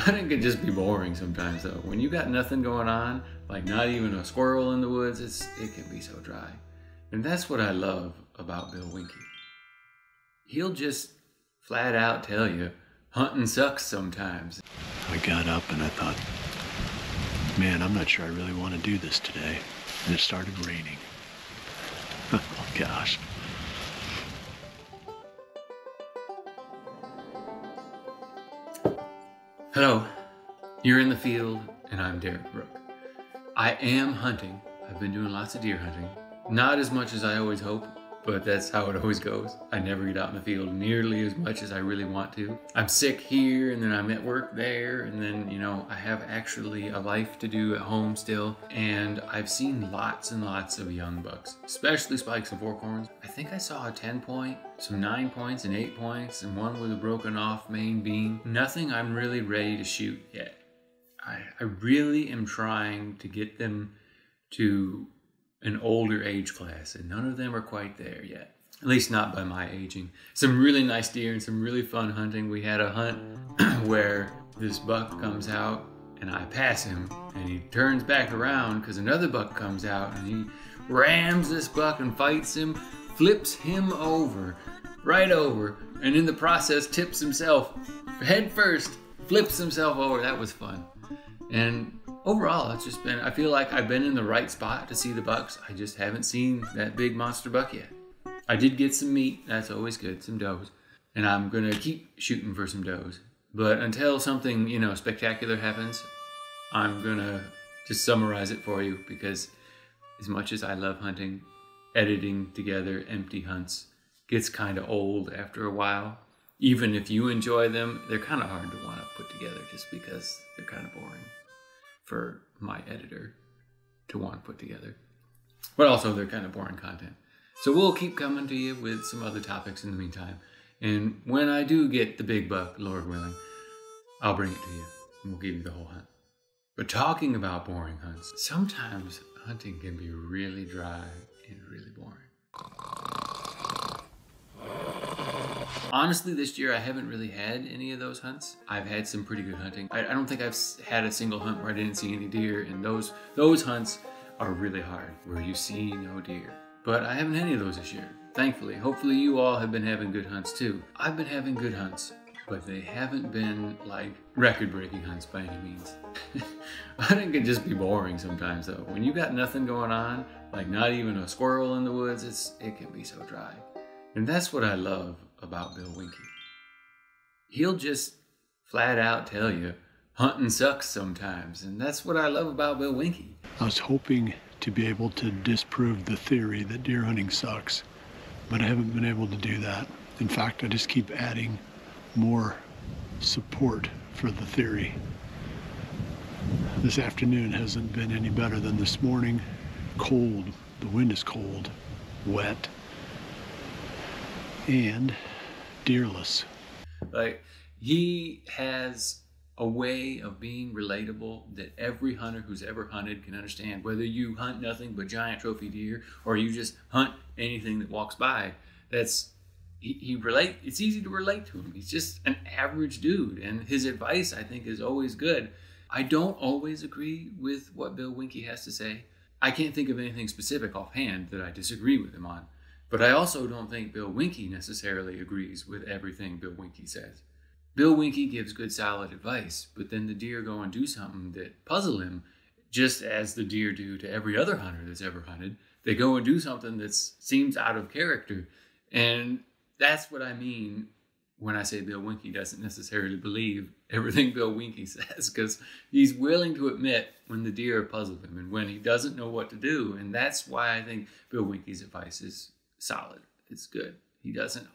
Hunting can just be boring sometimes though. When you got nothing going on, like not even a squirrel in the woods, it can be so dry. And that's what I love about Bill Winke. He'll just flat out tell you, hunting sucks sometimes. I got up and I thought, man, I'm not sure I really want to do this today. And it started raining. Oh gosh. Hello, you're in the field and I'm Derek Brook. I am hunting. I've been doing lots of deer hunting. Not as much as I always hope, but that's how it always goes. I never get out in the field nearly as much as I really want to. I'm sick here and then I'm at work there and then, you know, I have actually a life to do at home still. And I've seen lots and lots of young bucks, especially spikes and forkhorns. I think I saw a 10-point, some 9 points and 8 points, and one with a broken off main beam. Nothing I'm really ready to shoot yet. I really am trying to get them to an older age class, and none of them are quite there yet. At least not by my aging. Some really nice deer and some really fun hunting. We had a hunt where this buck comes out and I pass him and he turns back around because another buck comes out and he rams this buck and fights him, flips him over, right over, and in the process tips himself head first, flips himself over. That was fun. And overall, it's just been, I feel like I've been in the right spot to see the bucks. I just haven't seen that big monster buck yet. I did get some meat, that's always good, some does. And I'm gonna keep shooting for some does. But until something, you know, spectacular happens, I'm gonna just summarize it for you, because as much as I love hunting, editing together empty hunts gets kind of old after a while. Even if you enjoy them, they're kind of hard to want to put together just because they're kind of boring for my editor to want to put together. But also they're kind of boring content. So we'll keep coming to you with some other topics in the meantime. And when I do get the big buck, Lord willing, I'll bring it to you and we'll give you the whole hunt. But talking about boring hunts, sometimes hunting can be really dry and really boring. Honestly, this year I haven't really had any of those hunts. I've had some pretty good hunting. I don't think I've had a single hunt where I didn't see any deer, and those hunts are really hard, where you see no deer. But I haven't had any of those this year, thankfully. Hopefully you all have been having good hunts too. I've been having good hunts, but they haven't been like record-breaking hunts by any means. Hunting can just be boring sometimes though. When you got nothing going on, like not even a squirrel in the woods, it can be so dry. And that's what I love about Bill Winke. He'll just flat out tell you, hunting sucks sometimes. And that's what I love about Bill Winke. I was hoping to be able to disprove the theory that deer hunting sucks, but I haven't been able to do that. In fact, I just keep adding more support for the theory. This afternoon hasn't been any better than this morning. Cold, the wind is cold, wet, and deerless. Like, he has a way of being relatable that every hunter who's ever hunted can understand. Whether you hunt nothing but giant trophy deer or you just hunt anything that walks by, it's easy to relate to him. He's just an average dude, and his advice, I think, is always good. I don't always agree with what Bill Winke has to say. I can't think of anything specific offhand that I disagree with him on. But I also don't think Bill Winke necessarily agrees with everything Bill Winke says. Bill Winke gives good solid advice, but then the deer go and do something that puzzle him, just as the deer do to every other hunter that's ever hunted. They go and do something that seems out of character. And that's what I mean when I say Bill Winke doesn't necessarily believe everything Bill Winke says, because he's willing to admit when the deer puzzle him and when he doesn't know what to do. And that's why I think Bill Winke's advice is solid. It's good. He doesn't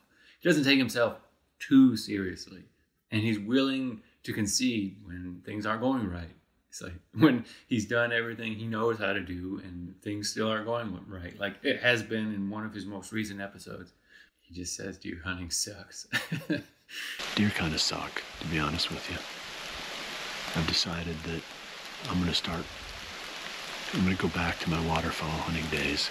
take himself too seriously, and he's willing to concede when things aren't going right. It's like when he's done everything he knows how to do and things still aren't going right, like it has been in one of his most recent episodes. He just says deer hunting sucks. Deer kind of suck, to be honest with you. I've decided that I'm going to go back to my waterfowl hunting days.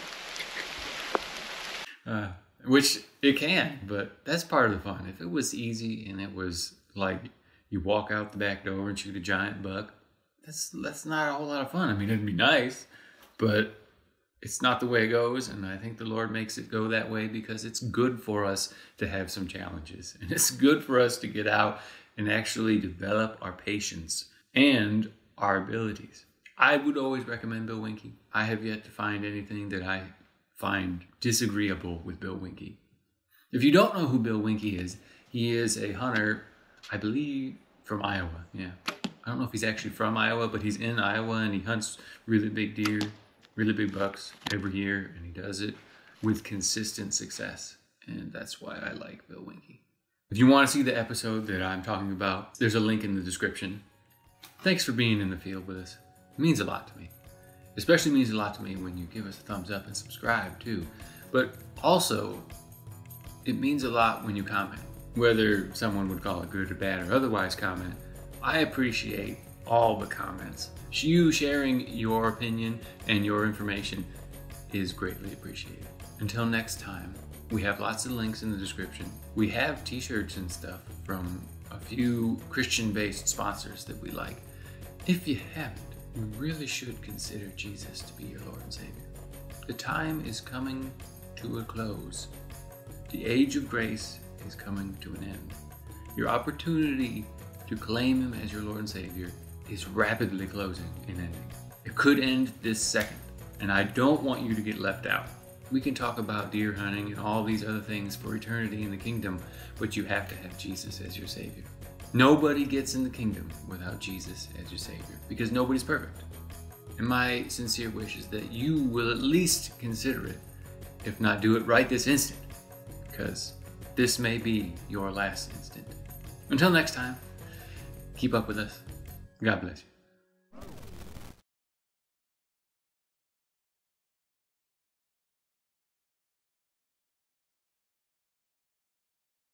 Which it can, but that's part of the fun. If it was easy and it was like you walk out the back door and shoot a giant buck. That's not a whole lot of fun. I mean, it'd be nice, but it's not the way it goes. And I think the Lord makes it go that way because it's good for us to have some challenges. And it's good for us to get out and actually develop our patience and our abilities. I would always recommend Bill Winke. I have yet to find anything that I find disagreeable with Bill Winke. If you don't know who Bill Winke is, he is a hunter, I believe, from Iowa. Yeah. I don't know if he's actually from Iowa, but he's in Iowa and he hunts really big deer, really big bucks every year, and he does it with consistent success. And that's why I like Bill Winke. If you want to see the episode that I'm talking about, there's a link in the description. Thanks for being in the field with us. It means a lot to me. Especially means a lot to me when you give us a thumbs up and subscribe too. But also, it means a lot when you comment. Whether someone would call it good or bad or otherwise comment, I appreciate all the comments. You sharing your opinion and your information is greatly appreciated. Until next time, we have lots of links in the description. We have t-shirts and stuff from a few Christian-based sponsors that we like. If you haven't, you really should consider Jesus to be your Lord and Savior. The time is coming to a close. The age of grace is coming to an end. Your opportunity to claim Him as your Lord and Savior is rapidly closing and ending. It could end this second, and I don't want you to get left out. We can talk about deer hunting and all these other things for eternity in the kingdom, but you have to have Jesus as your Savior. Nobody gets in the kingdom without Jesus as your Savior, because nobody's perfect. And my sincere wish is that you will at least consider it, if not do it right this instant, because this may be your last instant. Until next time, keep up with us. God bless you.